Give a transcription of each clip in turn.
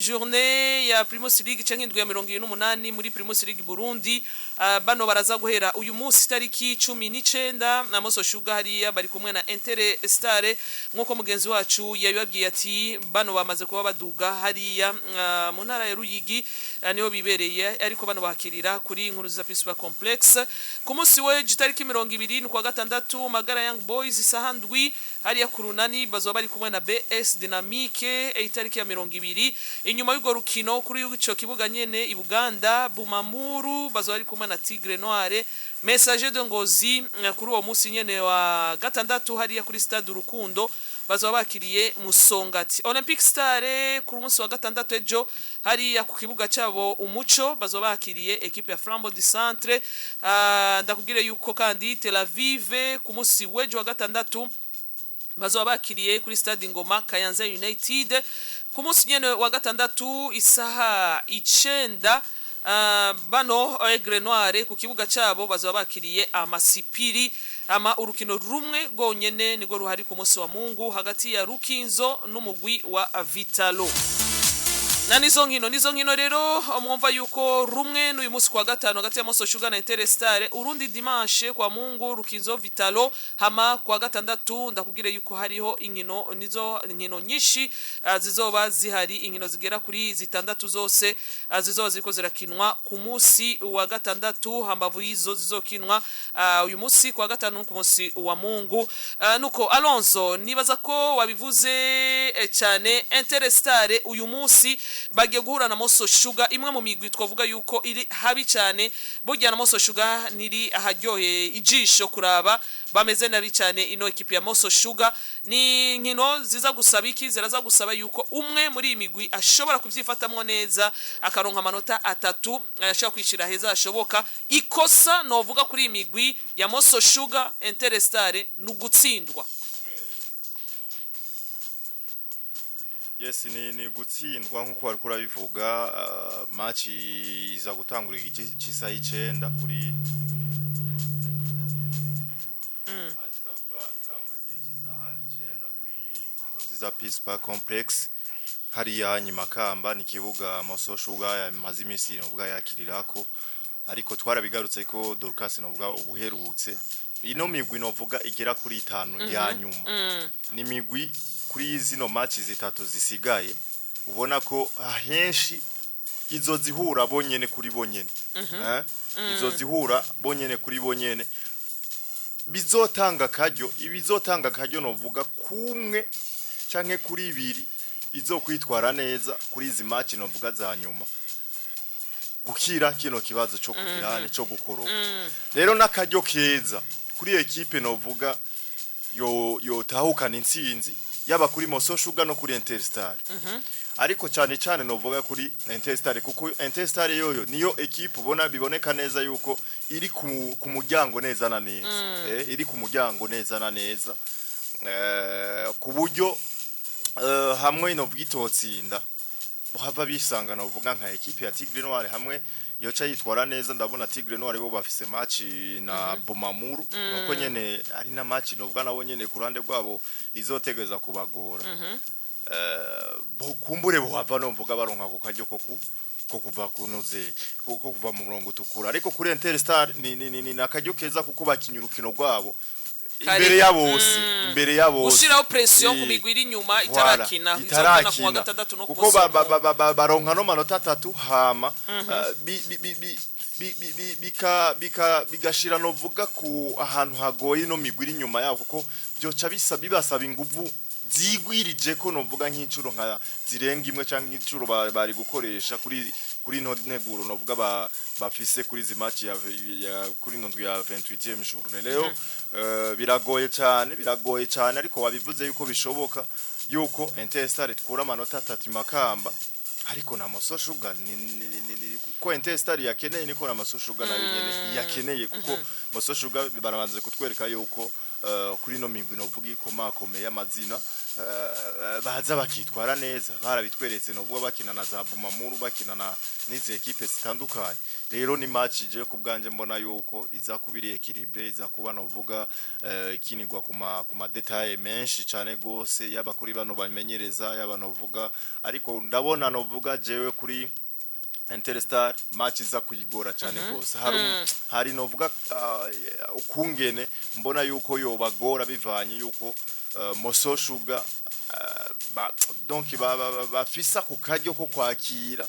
Journée ya Primus League canke indwi ya 28 muri Primus League Burundi bano baraza guhera uyu munsi tariki 19 na Moso Sugar hariya bari kumwe na Inter Star nkuko mugenzi wacu yabibabwiye ati bano bamaze kuba baduga hariya mu ntara ya Ruyigi niho bibereye ariko bano bakirira kuri inkuru za Principal Complex ku munsi weje tariki 20 kwa gatandatu Magara Young Boys isahandwi hariya kurunani bazo bari kumwe na BS Dynamique itariki ya 20 inyuma y'ugo rukino kuri ico kibuga nyene i Buganda Bumamuru bazo bari kumwe na Tigre Noire Message de Ngozi kuri uwo munsi nyene wa gatandatu hariya kuri Stade Urukundo bazo bakiriye Musongati Olympic Star kuri munsi wa gatandatu ejo hariya ku kibuga cyabo Umuco bazo bakiriye equipe ya Flambeau du Centre ndakubwire yuko kandi Tel Aviv ku munsi wejo wa gatandatu bazo bakiriye kuri Stade Ngoma Kayanza United ku munsi nyene wa gatandatu isaha 9 bano Aigle Noire ku kibuga cyabo bazo bakiriye Amasipiri urukino rumwe gonyene nigo ruhari ku munsi wa Mungu hagati ya Rukinzo n'umugwi wa Vitalo na nizo nkino rero mwumva yuko rumwe n'uyu munsi kwa gatano hagati ya Moso Sugar na Inter Star urundi dimanche kwa Mungu Rukinzo Vitalo hama kwa gatandatu ndakubwire yuko hariho inkino nyinshi zizoba zihari inkino zigera kuri zitandatu zose zizoba ziko zirakinwa ku munsi wa gatandatu hambavu yizo zizokinwa uyu munsi kwa gatanu ku munsi wa Mungu nuko Alonso nibaza ko wabivuze cyane Inter Star uyu munsi bagiye guhura na Moso Sugar imwe mu migwi twavuga yuko iri habi cyane burya na Moso Sugar niri aharyohe ijisho kuraba bameze nabi cyane ino equipe ya Moso Sugar ni nkino ziza gusaba iki ziraza gusaba yuko umwe muri imigwi ashobora kuvyifatamwo neza akaronka amanota atatu ashaka kwishira heza ashoboka ikosa novuga kuri imigwi ya Moso Sugar Inter Star nugutsindwa. Yes ni gutsindwa nkuko wari kurabivuga match iza gutangura igice cy'isaha 9 kuri ziza Principal Complex hariya Nyimakamba ni kibuga Moso Sugar yamaze iminsi novuga yakirirako ariko twarabigarutse ko Dorcas novuga ubuherutse ino migwi novuga igera kuri 5 ya nyuma ni migwi kuri zino match zitatu zisigaye ubona ko ahenshi izo zihura bonyene kuri bonyene izo zihura bonyene kuri bonyene bizotanga kajyo novuga kumwe canke kuri ibiri izo kwitwara neza kuri izi match novuga za nyuma gukira kino kibazo cyo kugirane cyo gukoroka rero nakajyo keza kuri equipe novuga yo tahukana intsinzi yaba kuri Moso Sugar no kuri Inter Star ariko cyane novuga kuri Inter Star kuko Inter Star yoyo niyo equipe ubona biboneka neza yuko iri ku muryango neza na neza iri ku muryango neza na neza ku buryo hamwe novuga itotsinda buhava bisanga novuga nka equipe ya Tigre Noire hamwe yoca yitwara neza ndabona Tigre Noire bo bafise match na Bumamuru nuko nyene ari na match novuga nabo nyene ku ruhande rwabo izotegeza kubagora kumbure buhava novuga baronka ko kajyo ko kuva kunoze ko kuva mu murongo tukura ariko kuri Inter Star ni nakajyo keza kuko bakinyurukino rwabo imbere yabo ushiraho pression ku migwiri nyuma itarakina izokina ku gatandatu no kuko baronka no manota 3 hama bigashira novuga ku ahantu hagoye no migwiri nyuma yabo kuko byoca bibasaba inguvu zigwirije ko novuga nk'icuro nka zirenga imwe canke incuro bari gukoresha kuri no neguro novuga bafise kuri zi match ya kuri ndwi ya 28e journée rero biragoye cyane ariko wabivuze yuko bishoboka yuko Inter Star tukura amanota 3 Makamba ariko na Moso Sugar ko Inter Star yakeneye niko na Moso Sugar nayo nyene yakeneye kuko Moso Sugar barabanze kutwereka yuko kuri no migwi novuga ikomakomeye amazina baza bakitwara neza barabitweretse no bwo bakina na za Bumamuru bakina na n'izi equipe zitandukanye rero ni match je ku bwanje mbona yuko iza kubiri equilibre iza kuba no vuga ikinigwa kuma detail menshi cyane gose yaba kuri bano bamenyereza yaba no vuga ariko ndabona no vuga jewe kuri Interstar match iza kuyigora cyane gose hari no vuga ukungene mbona yuko yobagora bivanye yuko Moso Sugar donc bafisa ku karyo ko kwakira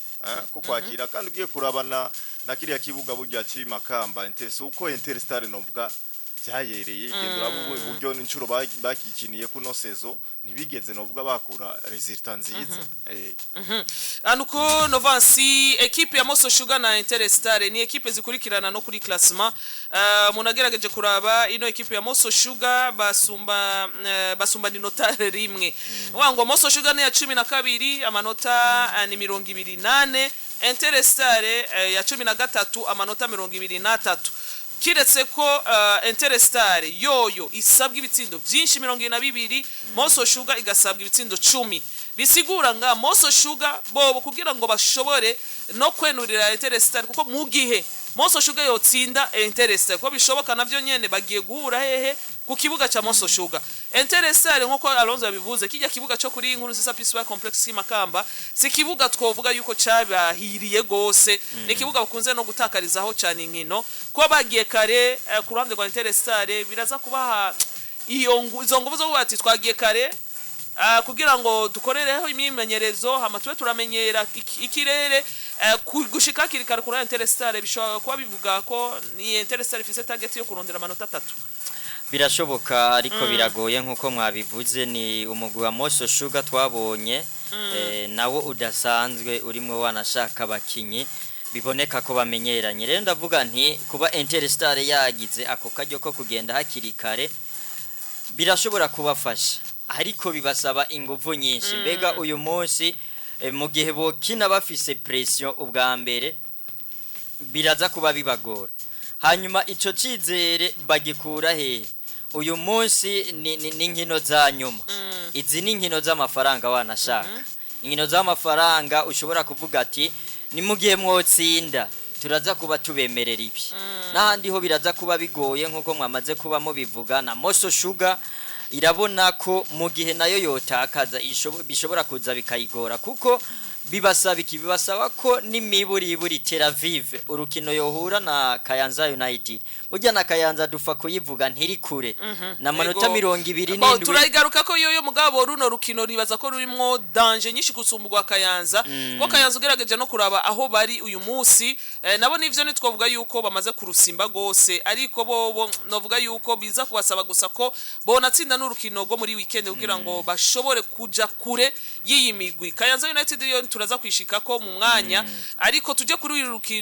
kandi ugiye kurabana na kiriya kibuga burya cy'imakamba uko Interstar novuga byayereye gendura buryo n'incuro bakikiniye kuno sezo ntibigeze novuga bakura resultat nziza anuko Novansi equipe ya Moso Sugar na Interstar ni equipe zikurikirana no kuri classement munagerageje kuraba ino equipe ya Moso Sugar basumba ni notare rimwe wango Moso Sugar ni ya 12 amanota ni 28 Interstar ya 13 amanota 23 kiretse ko Interstar yoyo isabwa ibitsindo byinshi 22 Moso Sugar igasabwa ibitsindo 10 bisigura nga Moso Sugar bobo kugira ngo bashobore no kwenurira Interstar kuko mu gihe Moso Sugar yotsinda Interstar ko bishoboka navyo nyene bagiye guhura hehe ku kibuga cha Moso Sugar Interstar nko Alonzo yabivuze kijya kibuga cyo kuri inkuru zisa Peace Complex Makamba si kibuga twovuga yuko cyabahiriye gose ni kibuga bakunze no gutakarizaho cyane inkino ko bagiye kare ku ruhande rwa Interstar biraza kubaha izo nguvu zo bati twagiye kare kugira ngo dukorereho imimenyerezo hamatwe turamenyera ikirere gushika kirikara kuri Interstar bishobora kuba bivuga ko ni Interstar ifise target yo kurondera amanota 3 birashoboka ariko biragoye nkuko mwabivuze ni umugwi wa Moso Sugar twabonye nawo udasanzwe urimo wanashaka abakinyi biboneka ko bamenyeranye rero ndavuga nti kuba Interstar yagize ako kajyo ko kugenda hakiri kare birashobora kubafasha ariko bibasaba inguvu nyinshi mbega uyu munsi mu gihe bokina bafise pression ubwa mbere biraza kuba bibagora hanyuma ico cizere bagikura he uyu munsi ni inkino za nyuma izi ni inkino z'amafaranga wanashaka inkino z'amafaranga ushobora kuvuga ati ni mu gihe mwotsinda turaza kuba tubemerera ibi n'ahandi ho biraza kuba bigoye nkuko mwamaze kuba mu bivuga na Moso Sugar irabona ko mu gihe nayo yotakaza bishobora kuza bikayigora kuko bibasaba ko n'imiburiburi Tel Aviv urukino yohura na Kayanza United burya na Kayanza dufa kuyivuga ntiri kure na manota 27 turayigaruka ko yoyo mugabo runo rukino ribaza ko rurimwo danger nyinshi kusumbwa Kayanza ko Kayanza ugerageje no kuraba aho bari uyu munsi nabo nivyo nitwovuga yuko bamaze kurusimba gose ariko bo novuga yuko biza kubasaba gusa ko bona tsinda n'urukino rwo muri weekend kugira ngo bashobore kuja kure yiyimigwi Kayanza United yo turaza kwishika ko mu mwanya ariko tuje kuri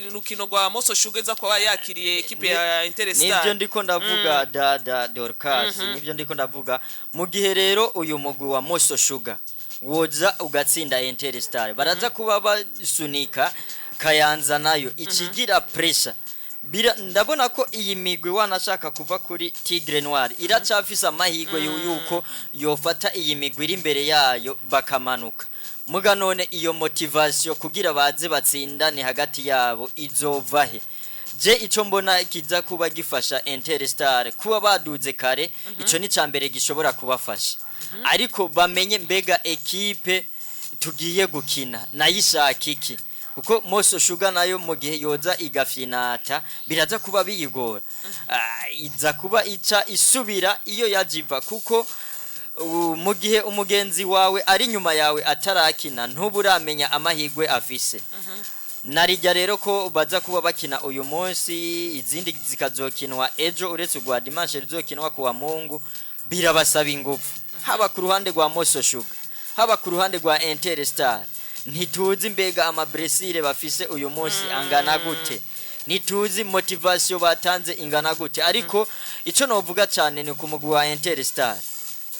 rukino rwa Moso Sugar za kwa yakiriye equipe ya Interstar nivyo ndiko ndavuga dada Dorcas nivyo ndiko ndavuga mu gihe rero uyu mugwi wa Moso Sugar woza ugatsinda Interstar baraza kuba basunika Kayanza nayo ikigira pressure ndabona ko iyi migwi wanashaka kuva kuri Tigre Noir iracafisa amahirwe yuko yofata iyi migwi iri imbere yayo bakamanuka muga none iyo motivation kugira baze batsindane hagati yabo izovahe je ico mbona kiza kuba gifasha Interstar kuba baduze kare ico ni cambere gishobora kubafasha ariko bamenye mbega equipe tugiye gukina nayishaka iki kuko Moso Sugar nayo mu gihe yoza igafinata biraza kuba biyigora iza kuba ica isubira iyo yajiva kuko mu gihe umugenzi wawe ari nyuma yawe atarakina ntuburamenya amahirwe afise narijya rero ko baza kuba bakina uyu munsi izindi zikazokinwa ejo uretse gwa dimanche rizokinwa kuwa Mungu birabasaba ingufu haba ku ruhande rwa Moso Sugar haba ku ruhande rwa Interstar ntituzi mbega amablessure bafise uyu munsi angana gute nituzi motivation batanze ingana gute ariko ico novuga cyane ni ku mugwi wa Interstar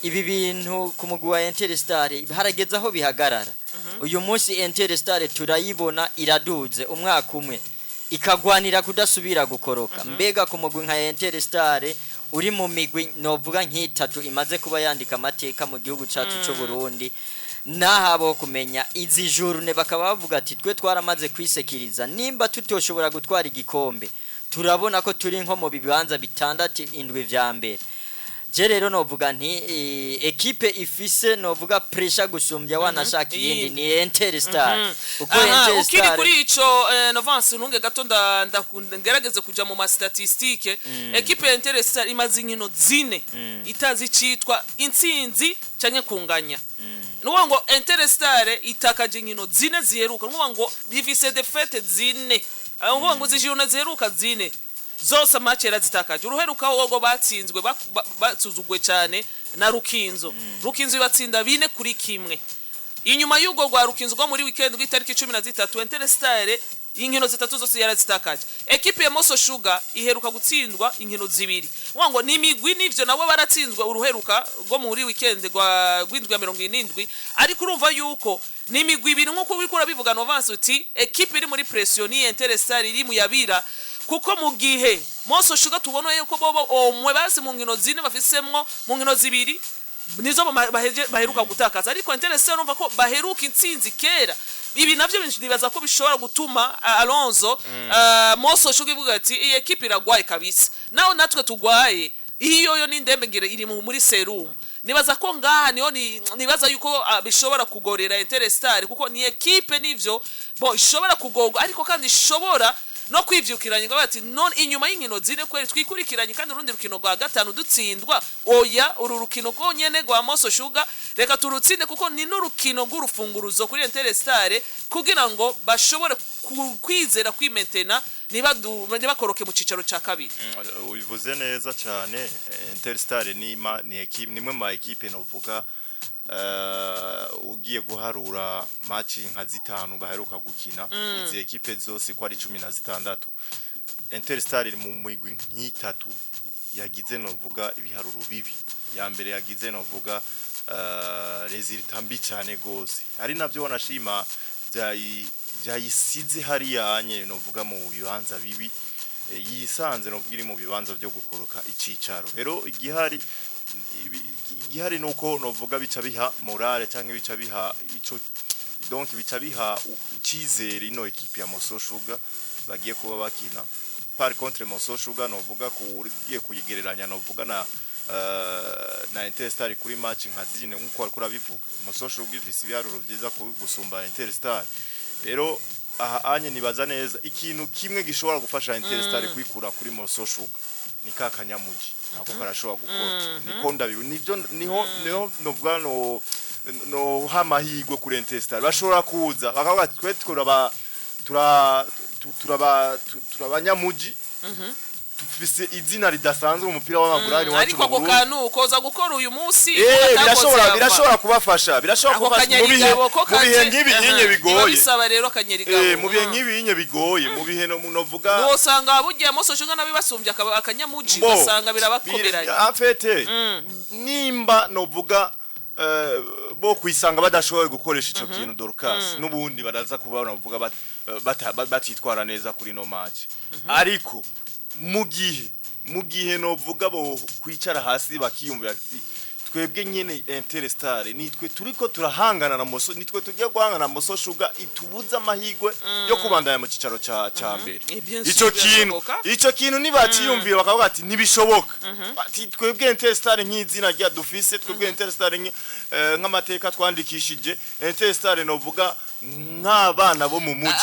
ibi bintu ku mugwi wa Interstar harageza aho bihagarara uyu munsi Interstar turayibona iraduze umwaka umwe ikagwanira kudasubira gukoroka mbega ku mugwi nka Interstar uri mu migwi novuga nk'itatu imaze kuba yandika amateka mu gihugu cyacu cyo Burundi nahabo kumenya izi journée bakaba bavuga ati twe twaramaze kwisekiriza nimba tutoshobora gutwara igikombe turabona ko turi nko mu bibanza bitandatu indwi vya mbere je rero novuga nti equipe ifise novuga pressure gusumbya wanashaka yindi ni Interstar uko Interstar ukiri kuri ico Novance nunge gato ngerageze kuja mu ma statistique equipe ya Interstar imaze inkino zine itazi citwa intsinzi canke kunganya nuwa ngo Interstar itakaje inkino zine ziheruka nuwa ngo bifise defete zine nuwa ngo zijuna ziheruka zine zose match yarazitakaje uruheruka wogo batsinzwe batsuzugwe cyane na Rukinzo Rukinzo batsinda 4-1 inyuma y'ugo gwa Rukinzo go muri weekend rw'itariki 13 Interstar inkino zitatu zose yarazitakaje equipe ya Moso Sugar iheruka gutsindwa inkino zibiri wango nimigwi nivyo nabo baratsinzwe uruheruka go muri weekend gwa gwindwi ya 77 ariko urumva yuko nimigwi ibiri nkuko bikora bivuga Novance uti equipe iri muri pression ni Interstar iri mu yabira kuko mu gihe Moso Sugar tubona yuko bobo omwe basi mu nkino zine bafisemwo mu nkino zibiri nizo baheruka gutakaza ariko Interstar numva ko baheruka intsinzi kera ibi navyo nibaza ko bishobora gutuma Alonso Moso Sugar ivuga ati iyi equipe iragwaye kabisa naho natwe tugwaye iyo ni ndembe ngire iri muri serum nibaza ko ngaha nibaza yuko bishobora kugorera Interstar kuko ni equipe nivyo bo ishobora kugorwa ariko kandi ishobora no kwivyukiranye ngo bati non inyuma y'inkino zine kweri twikurikiranye kandi urundi rukino rwa gatanu dutsindwa oya uru rukino ko nyene gwa Moso Sugar reka turutsinde kuko ni n'urukino rw'urufunguruzo kuri Interstar kugira ngo bashobore kwizera kwimentena nibakoroke mu cicaro ca kabiri ubivuze neza cyane Interstar ni equipe nimwe ma equipe novuga ugiye guharura match nka zitanu baheruka gukina izi equipe zose ko ari 16 Interstar iri mu migwi nk'itatu yagize novuga ibiharuro bibi ya mbere yagize novuga resultat mbi cyane gose ari navyo wanashima byayisize hari yanye novuga mu bibanza bibi yisanze novuga iri mu bibanza byo gukoroka icicaro rero igihari nuko novuga bica biha morale cyangwa bica biha ico donc bica biha ikizere ino equipe ya Moso Sugar bagiye kuba bakina par contre Moso Sugar novuga ko ugiye kuyigereranya novuga na Interstar kuri match nka zine nkuko akora bivuga Moso Sugar ifise ibiharuro byiza gusumba Interstar rero aha anye nibaza neza ikintu kimwe gishobora gufasha Interstar kwikura kuri Moso Sugar ni kakanyamuji ako karashobora gukora niko ndabiwe nivyo niho novuga no hamahigwe kuri Interstar bashobora kuza bakavuga twe turabanyamujyi tufise izina ridasanzwe mu mupira w'amaguru ari wacu ariko ako kantu koza gukora uyu munsi birashobora kubafasha mu bihe nk'ibi nyinye bigoye bisaba rero akanyerigabo mu bihe nk'ibi nyinye bigoye mu bihe novuga wosanga bugiye Moso Sugar nabi basumbye akanyamuji basanga birabakomeranye afete nimba novuga bo kwisanga badashoboye gukoresha ico kintu Dorcas nubundi baraza kuba novuga batitwara neza kuri no match ariko mu gihe novuga bo kwicara hasi bakiyumvira twebwe nyene Interstar nitwe turiko turahangana na Moso nitwe tugiye guhangana na Moso Sugar itubuza amahigwe yo kubandanya mu cicaro ca mbere ico kintu nibaciyumvira bakavuga ati nibishoboka ati twebwe Interstar nk'izina rya dufise twebwe Interstar nk'amateka twandikishije Interstar novuga nk'abana bo mu muji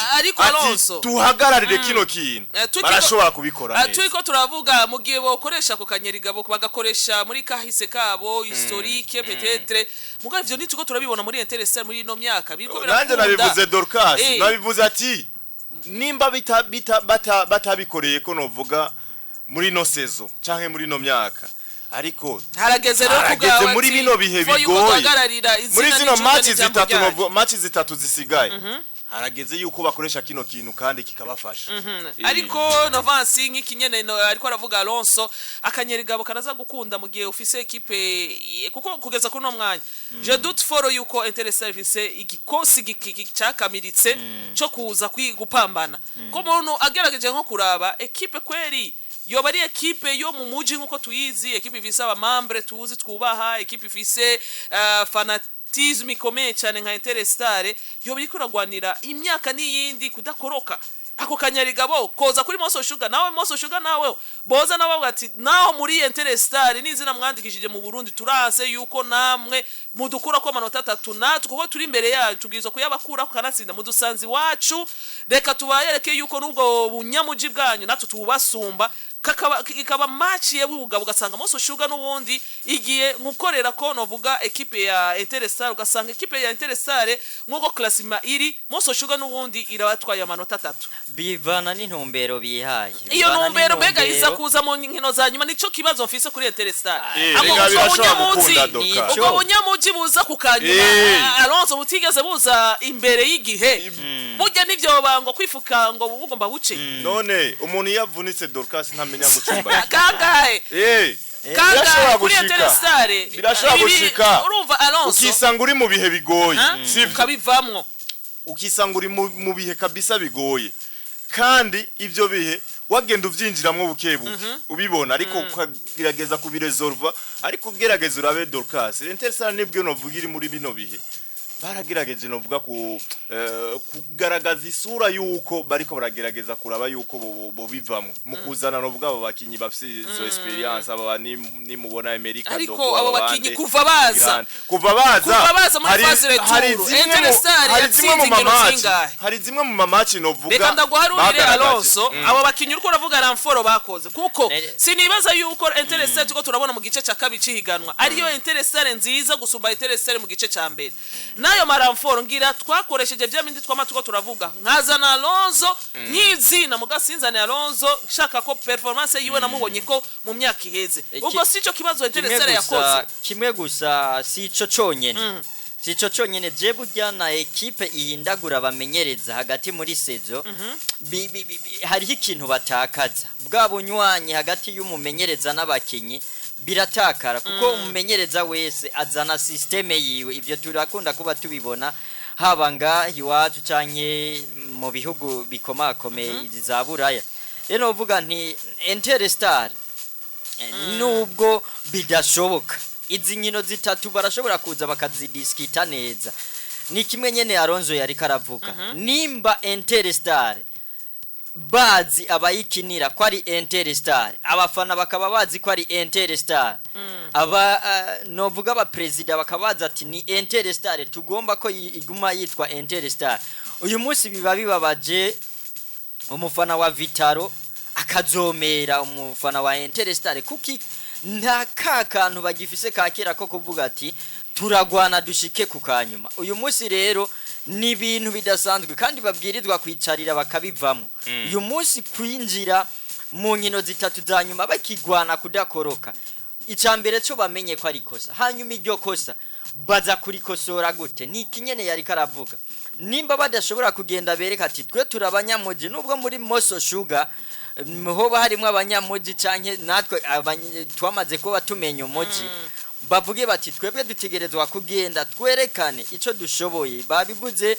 ati tuhagararire kino kintu barashobora kubikora neza turiko turavuga mu gihe bokoresha ko kanyerigabo bagakoresha muri kahise kabo historique peut-être muga ivyo nituko turabibona muri Interstar muri no myaka biriko birakunda nanje nabivuze Dorcas nabivuze ati nimba batabikoreye ko novuga muri no saison canke muri no myaka ariko harageze rero kugawa muri bino bihe bigoye muri zino match zitatu zisigaye harageze yuko bakoresha kino kintu kandi kikabafasha ariko Novance nk'ikinyene ariko aravuga Alonso akanyerigabo karaza gukunda mu gihe ufise equipe kuko kugeza kuri no mwanya je doute for yuko Interstar ifise igikosi gicakamiritse cyo kuza kwigupambana ko umuntu agerageje nko kuraba equipe kweri yoba ari ekipe yo mu muji nkuko tuyizi, ekipe ifise abamambre tuzi twubaha, ekipe ifise fanatisme ikomeye cyane nka Interestare, yoba iriko iragwanira imyaka n'iyindi kudakoroka. Ako kanyarigabo koza kuri Moso Sugar, nawe Moso Sugar nawe boza nawe ati naho muri Interestare n'izina mwandikishije mu Burundi turanse yuko namwe mudukura ko amanota 3 natwe kuko turi imbere yacu tubwirizwa kuyabakura kanatsinda mudusanzi wacu, reka tubayereke yuko nubwo bunyamuji bwanyu natwe tubasumba ikaba match yebuga ugasanga Moso Sugar n'ubundi igiye ngukorera ko novuga ekipe ya Interestare, ugasanga ekipe ya Interestare nkuko classima iri Moso Sugar n'ubundi irabatwaye amanota 3 bivana n'intumbero bihaye. Iyo ntumbero mbega iza kuza mu nkino za nyuma, nico kibazo mfise kuri Interestare. Ubwo bunyamuji buza kukanyuma Alonso butigeze buza imbere y'igihe, burya nivyo bango kwifuka ngo bugomba buce. None umuntu yavunitse Dorcas ntamenya gucumba kangahe birashobora kuri Interestare birashobora gushika urumva Alonso ukisanga uri mu bihe bigoye, ukabivamwo, ukisanga uri mu bihe kabisa bigoye, kandi ivyo bihe wagenda uvyinjiramwo bukebuke ubibona, ariko ukagerageza kubiresolva, ariko ugerageza urabe Dorcas Interestare nibwo novuga iri muri bino bihe baragerageje novuga kugaragaza isura yuko bariko baragerageza kuraba yuko bo bivamwo mu kuzana novuga abo bakinyi bafise izo experience aba ni mubona America dogo, ariko abo bakinyi kuva baza muri phase retour Interestare yatsinze inkino zingahe, hari zimwe mu mamachi novuga reka ndaguharurire Alonso abo bakinyi uriko uravuga ramforo bakoze, kuko sinibaza yuko Interestare tuko turabona mu gice cya kabiri cihiganwa ariyo Interestare nziza gusumba Interestare mu gice cya mbere. Nayo maramforo ngira twakoresheje bya bindi twamatuko turavuga nkazana Alonso nk'izina mugasinzane Alonso shaka ko performance yiwe namubonye ko mu myaka iheze, ubwo sico kibazo Interestare yakoze kimwe gusa sico conyene sico conyene je burya na ekipe ihindagura bamenyereza hagati muri sezo hariho ikintu batakaza bwa bunywanyi hagati y'umumenyereza n'abakinyi biratakara, kuko umumenyereza wese azana systeme yiwe, ivyo turakunda kuba tubibona haba nga iwacu canke mu bihugu bikomakomeye za Buraya. Rero uvuga nti Interestare nubwo bidashoboka izi nkino zitatu barashobora kuza bakazidiskita neza, ni kimwe nyene Alonso yari karavuga nimba Interestare bazi abayikinira ko ari Interestare, abafana bakaba bazi ko ari Interestare, aba novuga aba president bakabaza ati ni Interestare tugomba ko iguma yitwa Interestare. Uyu munsi biba bibabaje umufana wa Vitaro akazomera umufana wa Interestare, kuki nta kantu bagifise kakera ko kuvuga ati turagwana dushike ku kanyuma. Uyu munsi rero ni ibintu bidasanzwe kandi babwirizwa kwicarira bakabivamo. Uyu munsi kwinjira mu nkino zitatu za nyuma bakigwana kudakoroka, icambere cyo bamenye ko ari kosa, hanyuma iryo kosa baza kurikosora gute, ni kinyene yari karavuga. Nimba badashobora kugenda bereka ati twe turabanyamuji, nubwo muri Moso Sugar hoba harimo abanyamuji canke natwe twamaze ko batumenya umuji, bavuge bati twebwe dutegerezwa kugenda twerekane ico dushoboye. Babivuze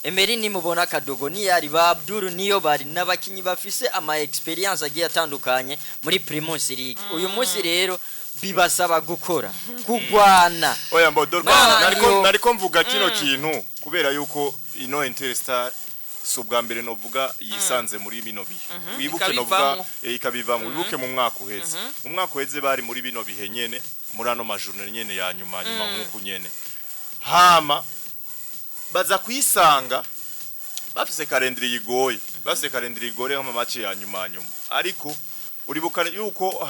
Emery ni mubona Kadogo ni yari ba Abdul niyo bari n'abakinyi bafise ama experience agiye atandukanye muri Primus League. Uyu munsi rero bibasaba gukora kugwana. Oya mbo nariko mvuga kino kintu kubera yuko ino Interestare so bwa mbere novuga yisanze muri bino bihe, wibuke novuga ikabivamwe, wibuke mu mwaka uheze mu mwaka uheze bari muri bino bihe nyene muri ano majournée nyene ya nyuma nkuko nyene hama baza kwisanga bafise calendrier yigoye, bafise calendrier yigoye mu match ya nyuma, ariko uribuka yuko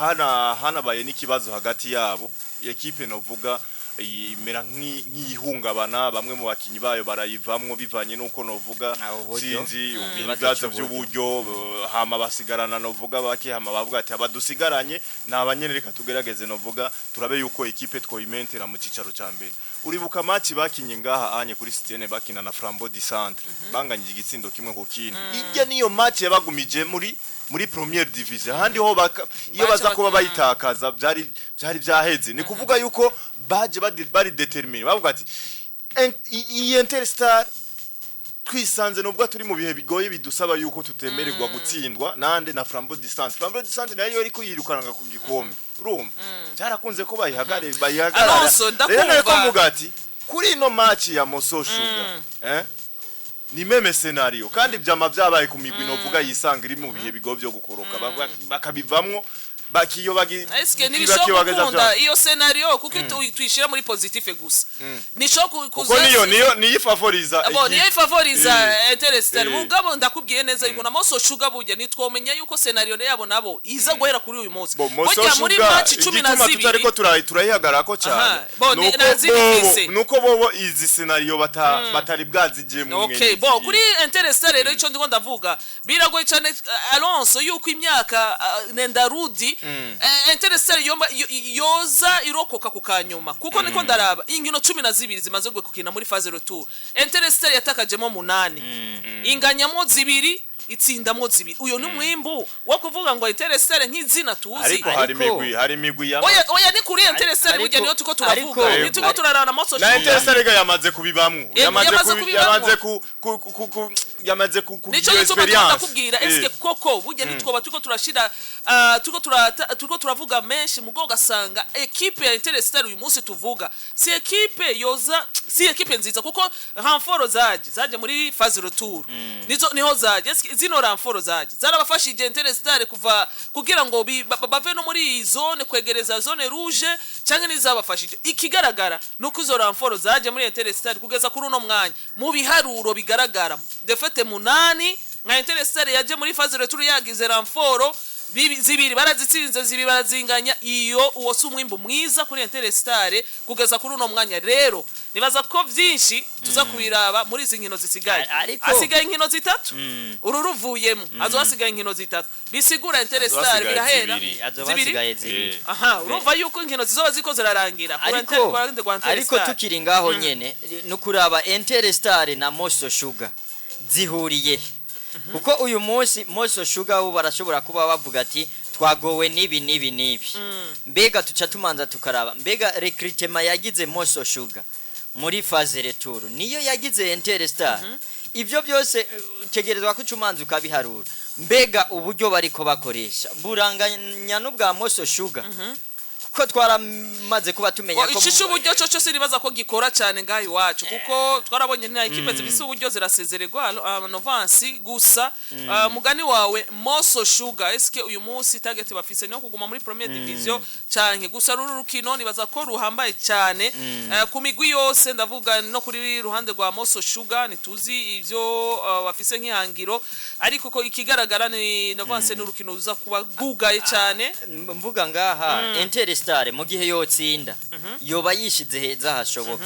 hana baye n'ikibazo hagati yabo ekipe novuga imera nk'ihungabana, bamwe mu bakinyi bayo barayivamwo bivanye nuko novuga sinzi ibibazo by'uburyo, hama basigarana novuga bake, hama bavuga ati abadusigaranye nabanyene reka tugerageze novuga turabe yuko ekipe twoyimentera mu cicaro ca mbere. Uribuka match bakinye ngaha anye kuri Stene bakina na Flambeau du Centre banganyije igitsindo kimwe ku kindi, irya niyo match yabagumije muri première division, handi ho iyo baza kuba bayitakaza byari byaheze. Ni kuvuga yuko baje bari determine, bavuga ati iyi Interestare twisanze nubwo turi mu bihe bigoye bidusaba yuko tutemererwa gutsindwa nande na Flambeau Distance nayo yari kuyirukananga ku gikombe urumva cyarakunze ko bayihagarara Alonso rero nako ndakumva mvuga ati kuri ino match ya Moso Sugar ni meme scenario kandi byama byabaye ku migwi novuga yisanga iri mu bihe bigo byo gukoroka bakabivamwo bakiyo bagi eske nibishobora iyo scenario kuko twishira muri positive gusa nisho kuko niyo favoriza niyo favoriza Interestare mugabo ndakubwiye neza yuko na Moso Sugar burya nitwomenya yuko scenario yabo nabo iza guhera kuri uyu munsi burya muri match 12 tutariko turayihagara ko cyane nuko bobo izi scenario batari bwazije mu mwene okay kuri Interestare rero ico ndiko ndavuga biragoye cyane Alonso yuko imyaka nendarudi Interestare yoza irokoka kukanyuma kuko niko ndaraba ingino 12 zimaze gukina muri phase retour Interestare yatakajemo 8 inganyamo 2 itsindamo 2 uyo ni mwimbu wo kuvuga ngo Interestare nk'izina tuzi ariko hari migwi ya oya ni kuri Interestare burya niyo tuko turavuga nituko turarana Moso na Interestare ga yamaze kubibamwo yamaze ku experience kubwira eske koko burya nitwo tuko turashira tuko turavuga menshi mugo gasanga equipe ya Interestare uyu munsi tuvuga si equipe nziza kuko hamforo zaje muri phase retour niho zaje zino ramforo zaje zarabafashije Interestare kuva kugira ngo bave no muri zone kwegereza zone rouge cyangwa nizabafashije ikigaragara nuko izo ramforo zaje muri Interestare kugeza kuri uno mwanya mu biharuro bigaragara defete 8 nka Interestare yaje muri phase retour yagize ramforo zibiri barazitsinze zibiri barazinganya iyo uwo sumwimbo mwiza kuri Interestare kugeza kuri uno mwanya rero nibaza ko byinshi tuza kubiraba muri izi nkino zisigaye asigaye inkino zitatu ururuvuyemo azwasigaye inkino zitatu bisigura Interestare birahera zibiri urumva yuko inkino zizoba ziko zirarangira ariko tukiri ngaho nyene no kuraba Interestare na Moso Sugar zihuriye kuko uyu munsi Moso Sugar bo barashobora kuba bavuga ati twagowe nibi mbega tuca tumanza tukaraba mbega recruitment yagize Moso Sugar muri phase retour niyo yagize Interestare ivyo byose tegerezwa ko cumanza ukabiharura mbega uburyo bariko bakoresha buranganya n'ubwa Moso Sugar ko twaramaze kuba tumenya ko icisho uburyo cyo siribaza ko gikora cyane ngayi wacu kuko twarabonye na equipe zibise uburyo zirasezererwa Novance gusa mugani wawe Moso Sugar eske uyu munsi target bafise no kuguma muri premier division canke gusa rurukino nibaza ko ruhambaye cyane ku migwi yose ndavuga no kuri ruhande rwa Moso Sugar nituzi ivyo bafise nk'ihangiro ariko ko ikigaragara ni Novance n'urukino uza kuba gugaye cyane mvuga ngaha Interestare mu gihe yotsinda yoba yishize heza hashoboka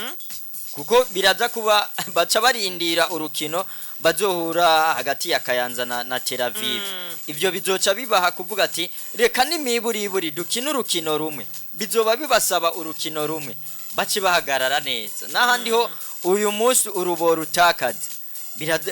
kuko biraza kuba baca barindira urukino bazohura hagati ya Kayanza na Tel Aviv ivyo bizoca bibaha kuvuga ati reka nimiburi dukina urukino rumwe bizoba bibasaba urukino rumwe baci bahagarara neza nahandi ho uyu munsi uruboro utakaze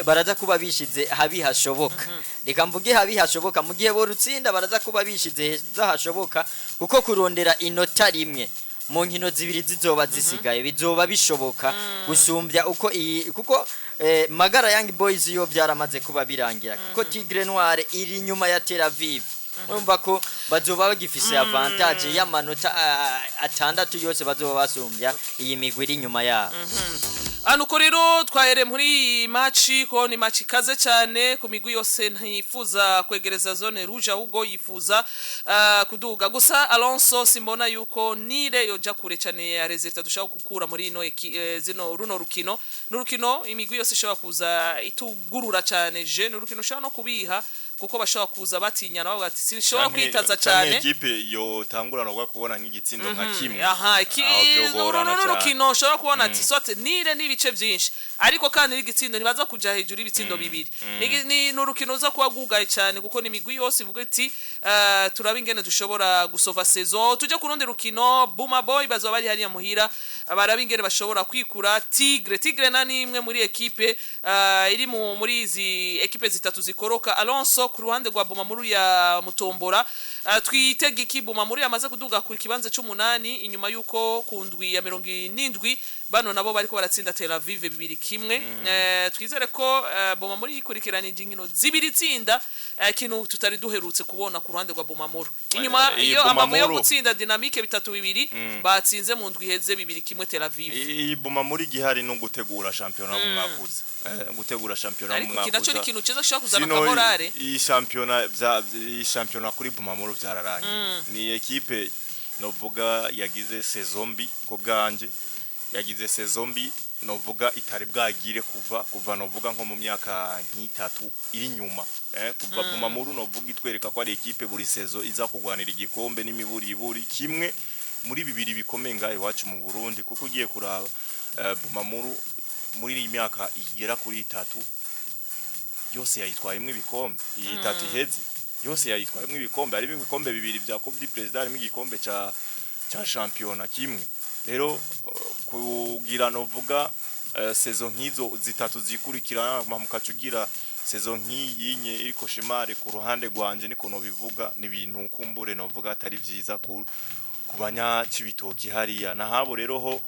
baraza kuba bishize habi hashoboka reka mvuge habi hashoboka mu gihe bo rutsinda baraza kuba bishize heza hashoboka kuko kurondera inota rimwe mu nkino zibiri zizoba zisigaye bizoba bishoboka gusumbya uko kuko Magara Young Boys yo byaramaze kuba birangira kuko Tigre Noire iri nyuma ya Tel Aviv urumva ko bazoba bagifise avantage y'amanota atandatu yose bazoba basumbya iyi migwi iri nyuma yabo Anuko rero twahere muri match ko ni match kaze cyane ku migwi yose ntifuza kwegereza zone rouge ahubwo yifuza kuduga gusa Alonso simbona yuko nire yoja kure cyane ya resultat dushaka gukura muri ino zino runo rukino n'urukino imigwi yose ishobora kuza itugurura cyane je n'urukino ushaka no kubiha kuko bashobora kuza batinyana bavuga ati sinshobora kwitaza cyane equipe yo tangurana kwa kubona nk'igitsindo nka kimwe n'urukino ushobora kubona ati sote nire n'ibice byinshi ariko kandi n'igitsindo nibaza kuja hejuru ibitsindo bibiri ni n'urukino uza kuba gugaye cyane kuko ni migwi yose ivuga ati turaba ingene dushobora gusova saison tuje ku rundi rukino Buma Boy bazo bari hariya muhira baraba ingene bashobora kwikura Tigre nani imwe muri equipe iri muri izi equipe zitatu zikoroka Alonso ku ruhande rwa Buma muri ya Mutombora twitege iki Buma muri amaze kuduga ku kibanze c'8 inyuma yuko kundwi ya 70 bano nabo bariko baratsinda Tel Aviv 2-1 twizere ko Bumamuru yikurikiranije inkino zibiri tsinda kintu tutari duherutse kubona ku ruhande rwa Bumamuru inyuma iyo amavuye yo gutsinda Dynamique 3-2 batsinze mu ndwi heze 2-1 Tel Aviv Bumamuru igihari no gutegura championnat mu mwakuza gutegura championnat mu mwakuza ariko kinacho ni kintu cyiza gishaka kuzana kamorare iyi championnat kuri Bumamuru byararangiye ni equipe novuga yagize saison mbi ko bwanje yagize saison mbi novuga itari bwagire kuva novuga nko mu myaka nk'itatu iri nyuma kuva Bumamuru novuga itwereka ko ari equipe buri saison iza kugwanira igikombe n'imiburiburi kimwe muri bibiri bikomeye ngaye wacu mu Burundi kuko ugiye kuraba Bumamuru muri iyi myaka igera kuri itatu yose yayitwayemwe ibikombe iyi itatu iheze yose yayitwayemwe ibikombe ari ibikombe bibiri bya Coupe du Président harimo igikombe ca championnat kimwe rero kugira novuga saison nk'izo zitatu zikurikirana mukacugira saison nk'iyinye iriko shemare ku ruhande gwanje niko no bivuga ni ibintu kumbure novuga atari vyiza kubanya cibitoki hariya nahabo rero ho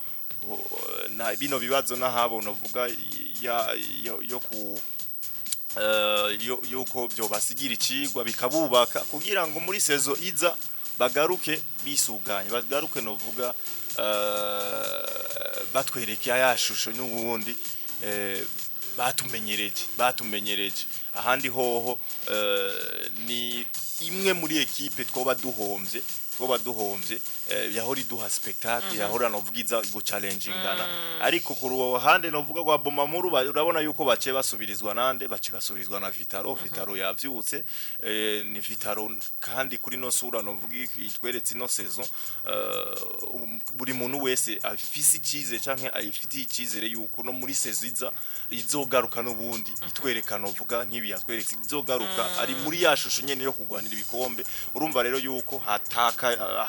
na bino bibazo nahabo novuga yuko byo basigira icigwa bikabubaka kugira ngo muri saison iza bagaruke bisuganye bagaruke novuga batwereke yashusho n'ubundi batumenyereje ahandi hoho ni imwe muri equipe twoba duhomvye yahora iduha spectacle yahora novugiza go challengingana ariko ku ruhande novuga gwa Bumamuru urabona yuko bace basubirizwa na Vitaro yavyutse ni Vitaro kandi kuri no sura novuga itweretse no saison buri muntu wese afise ikize canke ayifitiye ikizere yuko no muri saison izogaruka n'ubundi itwereka novuga nk'ibi yatweretse izogaruka ari muri yashusho nyene yo kugwanira ibikombe urumva rero yuko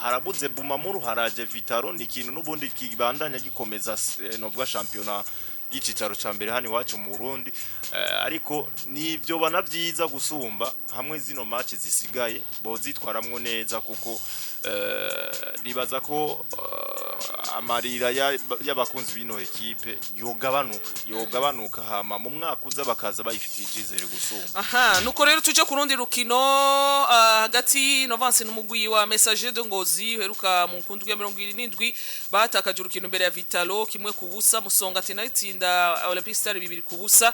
harabuze Bumamuru haraje Vitaro ni ikintu n'ubundi kibandanya gikomeza novuga championnat y'icicaro ca mbere hani wacu mu Burundi ariko nivyo banavyiza gusumba hamwe zino match zisigaye bozitwaramwo neza kuko nibaza ko amarira y'abakunzi bino equipe yogabanuka hama mu mwaka uza bakaza bayifitiye icizere gusumba nuko rero tuje ku rundi rukino hagati Novance n'umugwi wa Messager de Ngozi heruka mu nkundwe ya 27 batakaje urukino imbere ya Vitalo kimwe kubusa Musongati nayo itsinda Olympic Star 2-0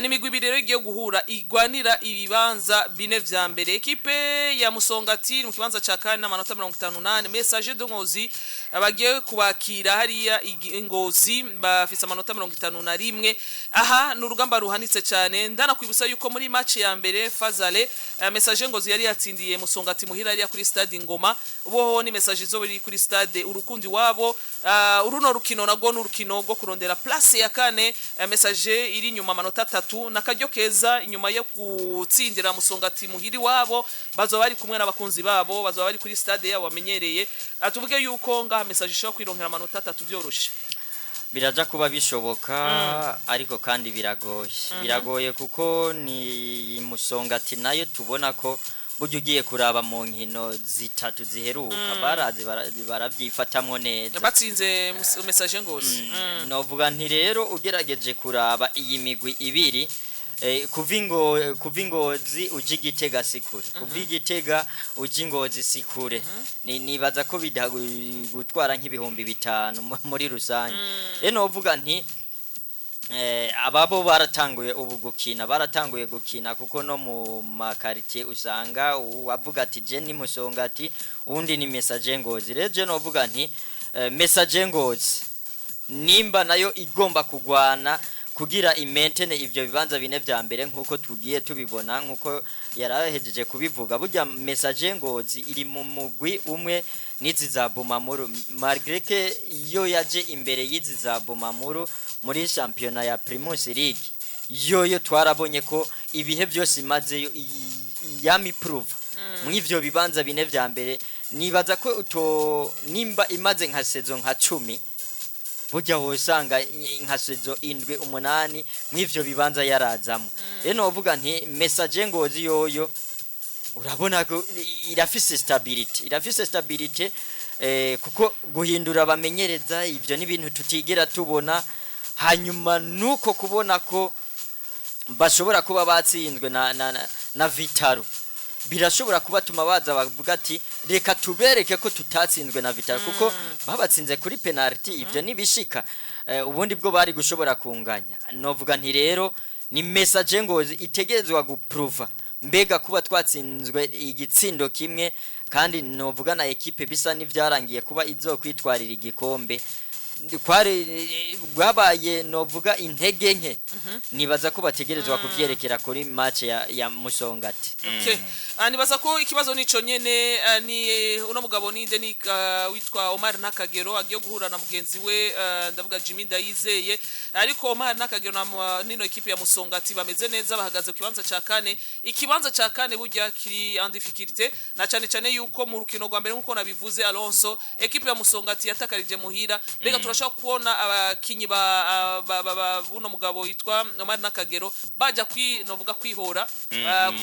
n'imigwi ibiri rero igiye guhura igwanira ibibanza bine vya mbere equipe ya Musongati mu kibanza ca kane n'amanota 58 Messager de Ngozi abagiye kubakira hariya Ngozi bafise amanota 51 aha n'urugamba ruhanitse cyane ndana kwibusa yuko muri match ya mbere Fazale Messager Ngozi yari yatsindiye Musongati muhira hariya kuri stade Ngoma uboho ni Messager zo biri kuri stade urukundi wabo uruno rukino nago n'urukino rwo kurondera place ya kane Messager iri nyuma amanota 3 nakaryo keza inyuma yo gutsindira Musongati muhiri wabo bazo bari kumwe n'abakunzi babo bazo bari kuri stade yabo bamenyereye atuvuge yuko ngaha Messager ishobora kwironkera amanota 3 byoroshe biraja kuba bishoboka ariko kandi biragoye kuko ni Musongati nayo tubona ko buryo ugiye kuraba mu nkino zitatu ziheruka baravyifatamwo neza batsinze Messager Ngozi novuga nti rero ugerageje kuraba iyi migwi ibiri kuva Ingozi uji Gitega sikure kuva Gitega uji Ngozi sikure nibaza ko bidagutwara nk'ibihumbi 5 muri rusange novuga nti ababo baratanguye gukina kuko no mu makaritier usanga wavuga ati je ni Musongati undi ni Messager Ngozi reje novuga nti Messager Ngozi nimba nayo igomba kugwana kugira imentene ivyo bibanza bine vya mbere nkuko tugiye tubibona nkuko yarahejeje kubivuga burya Messager Ngozi iri mu mugwi umwe nizi za Bumamuru malgré que yo yaje imbere yizi za Bumamuru muri championnat ya Primus League yo twarabonye ko ibihe byose imaze yami prove muri ivyo bibanza bine vya mbere nibaza ko nimba imaze nka saison nka 10 burya wosanga nka saison 7-8 mw'ivyo bibanza yarazamo rero uvuga nti Messager Ngozi yoyo urabona ko irafise stability kuko guhindura abamenyereza ibyo ni ibintu tutigera tubona hanyuma nuko kubona ko bashobora kuba batsinzwe na Vitaro birashobora kubatuma baza bavuga ati reka tubereke ko tutatsinzwe na Vitaro kuko babatsinze kuri penalty ibyo nibishika ubundi bwo bari gushobora kunganya novuga nti rero ni message ngo itegerezwa guprova mbega kuba twatsinzwe igitsindo kimwe kandi novuga na equipe bisa n'ivyarangiye kuba izokwitwarira igikombe gwabaye novuga intege nke nibaza ko bategerezwa kuvyerekera kuri match ya Musongati. Okay. Nibaza ko ikibazo nico nyene ni uno mugabo ninde ni witwa Omar Nakagero agiye guhura na mugenzi we ndavuga Jimmy Ndayizeye ariko Omar Nakagero nino equipe ya Musongati bameze neza bahagaze ku kibanza ca kane ikibanza ca kane burya kiri en difficulté na cyane yuko mu rukino rwa mbere nkuko nabivuze Alonso equipe ya Musongati yatakarije muhira bega turashaka kubona abakinyi ba buno mugabo witwa Omar Nakagero baja novuga kwihora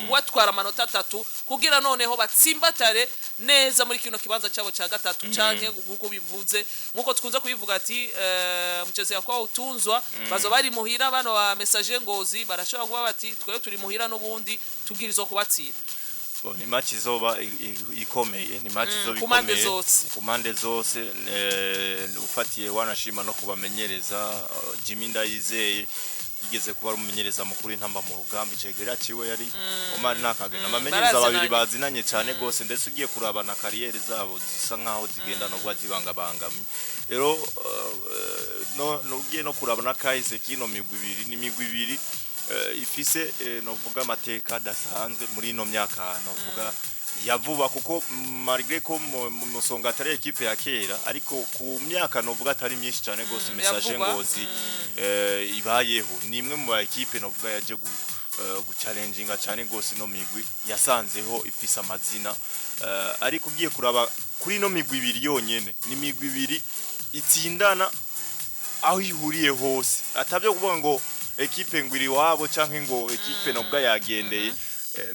kuwatwara amanota 3 kugira noneho batsimbatare neza muri kino kibanza cyabo ca gatatu canke nkuko bivuze nkuko tukunze kubivuga ati muceze yakwa utunzwa bazo bari muhira bano ba message ngozi barashobora kuba bati twe turi muhira n'ubundi tubwirizo kubatsira ni match izoba ikomeye ni match izoba ikomeye kumande zose ufatiye wanashima no kubamenyereza Jimmy Ndayizeye igeze kuba umumenyereza mukuru intamba mu rugamba icegera ciwe yari Omar Nakagena amamenyereza babiri bazinanye cyane gose ndetse ugiye kurabana kariyeri zabo zisa nkaho zigenda no gwajibanga bangami rero no ugiye no kurabana kahise kino migwi ibiri ni migwi ibiri ifise novuga amateka dasanzwe muri ino myaka novuga yavuba kuko malgré ko Musongati ari equipe ya kera ariko ku myaka novuga atari myinshi cyane gose message ngozi ibayeho nimwe mu equipe novuga yaje guchallenginga cyane gose no migwi yasanzeho ifise amazina ariko ugiye kuraba kuri no migwi ibiri yonyene ni migwi ibiri itsindana aho ihuriye hose atavyo kuvuga ngo equipe ngwiri wabo canke ngo equipe nobwa yagendeye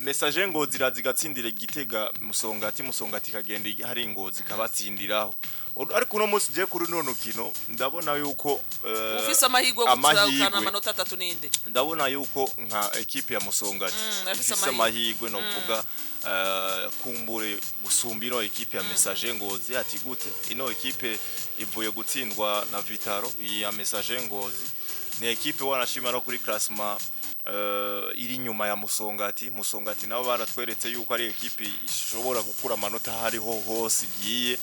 message ngo zirazigatsindira Gitega Musongati kagenda hari ngozi kabatsindiraho ariko no munsi je kuri none kino ndabona yuko ufise amahigwe gutahukana amanota 3 ninde ndabona yuko nka equipe ya Musongati ifise amahigwe no kuvuga kumbure gusumbiro equipe ya message ngozi ati gute ino equipe ivuye gutsindwa na Vitaro ya message ngozi ni equipe wanashima no kuri classement iri nyuma ya Musongati nabo baratweretse yuko ari equipe ishobora gukura amanota hariho hose igiye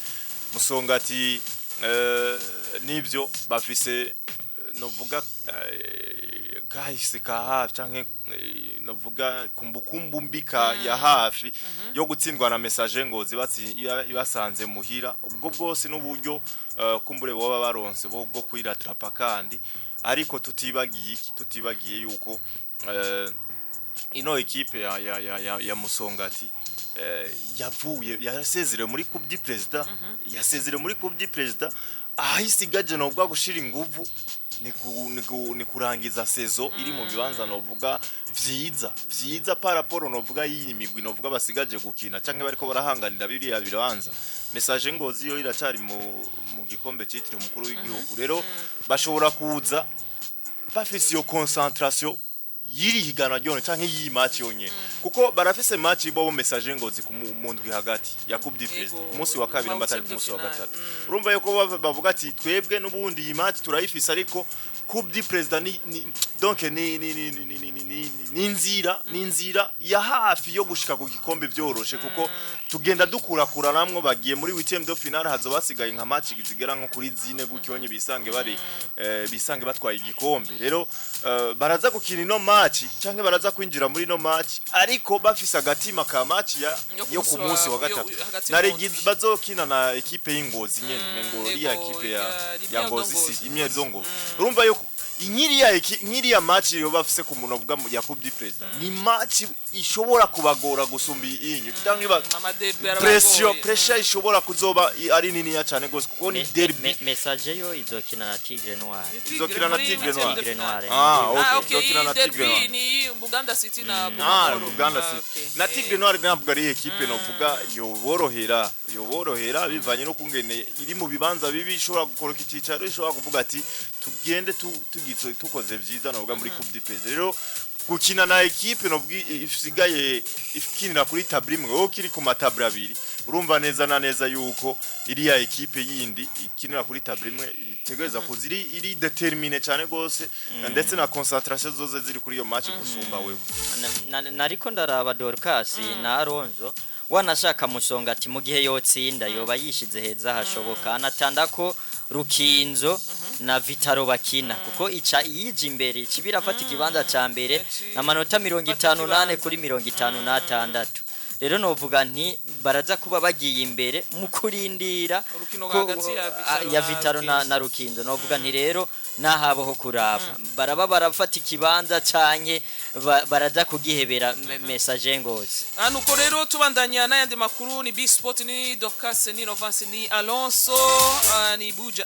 Musongati nivyo bafise novuga kahise hafi canke novuga kumbukumbu mbika ya hafi yo gutsindwa na message ngozi basanze muhira ubwo bwose n'uburyo kumbure boba baronse bwo kwiratrapa kandi ariko tutibagiye yuko ino equipe ya Musongati yavuye yasezere muri Coupe du President yasezere muri Coupe du President ahisigaje no bwa gushira inguvu ni kurangiza saison iri mu bibanza novuga vyiza paraporo novuga iyi migwi novuga basigaje gukina canke bariko barahanganira biriya bibanza message ngozi yo iracari mu gikombe citire mukuru w'igihugu rero bashobora kuza bafise yo concentration yiri higana ryone canke yi match yonye kuko barafise match bo message ngozi ku mundwi hagati ya Coupe du President ku munsi wa kabiri mbatari ku munsi wa gatatu urumva yuko bavuga ati twebwe n'ubundi iyi match turayifise ariko Coupe du President donc ni nzira ya hafi yo gushika ku gikombe byoroshe kuko tugenda dukurakuranamwo bagiye muri 8e de finale hazo basigaye nka match zigera nko kuri zine gucyonye bisange batwaye igikombe rero baraza gukina ino match canke baraza kwinjira muri no match ariko bafise agatima ka match yo ku munsi wa gatatu narigi bazokina na equipe y'Ingozi nyene ngo iriya equipe ya Ngozi si imyezo ngo urumva yuko nkiriya match yo bafise ku muntu avuga mu ya Coupe du President ni match ishobora kubagora gusumba iyi cyangwa pressure ishobora kuzoba ari nini ya cyane gose kuko ni derby. Message yo izokina na Tigre Noir. Izokina na Tigre Noir. Okay, izokina na Tigre Noir. Ni Buganda City na Buganda City. Na Tigre Noir ntabwo ari equipe novuga yoborohera bivanye no kungene iri mu bibanza bibi ishobora gukora ikicaro ishobora kuvuga ati tugende tukoze vyiza novuga muri Coupe du President. Rero gukina na equipe novuga ifisigaye ifinira kuri table imwe wo kiri ku matabla abiri urumva neza na neza yuko iriya equipe yindi ikinira kuri table imwe itegereza kuziri iri determine cyane gose ndetse na concentration zoze ziri kuri iyo match gusumba wewe. Nariko ndaraba Dorcas na Alonzo wanashaka musonga ati mu gihe yotsinda yoba yishize heza hashoboka anatanda ko Rukinzo na Vitaro bakina kuko ica yije imbere kibirafata ikibanza ca mbere na manota 58 kuri 56. Rero novuga nti baraza kuba bagiye imbere mu kurindira ya Vitaro na Rukinzo novuga nti rero nahaboho kuraba baraba barafata ikibanza canke baraza kugihebera message ngozi. Nuko rero tubandanya n'ayandi makuru ni Big Sport ni Dorcas ni Novance ni Alonso ni Buja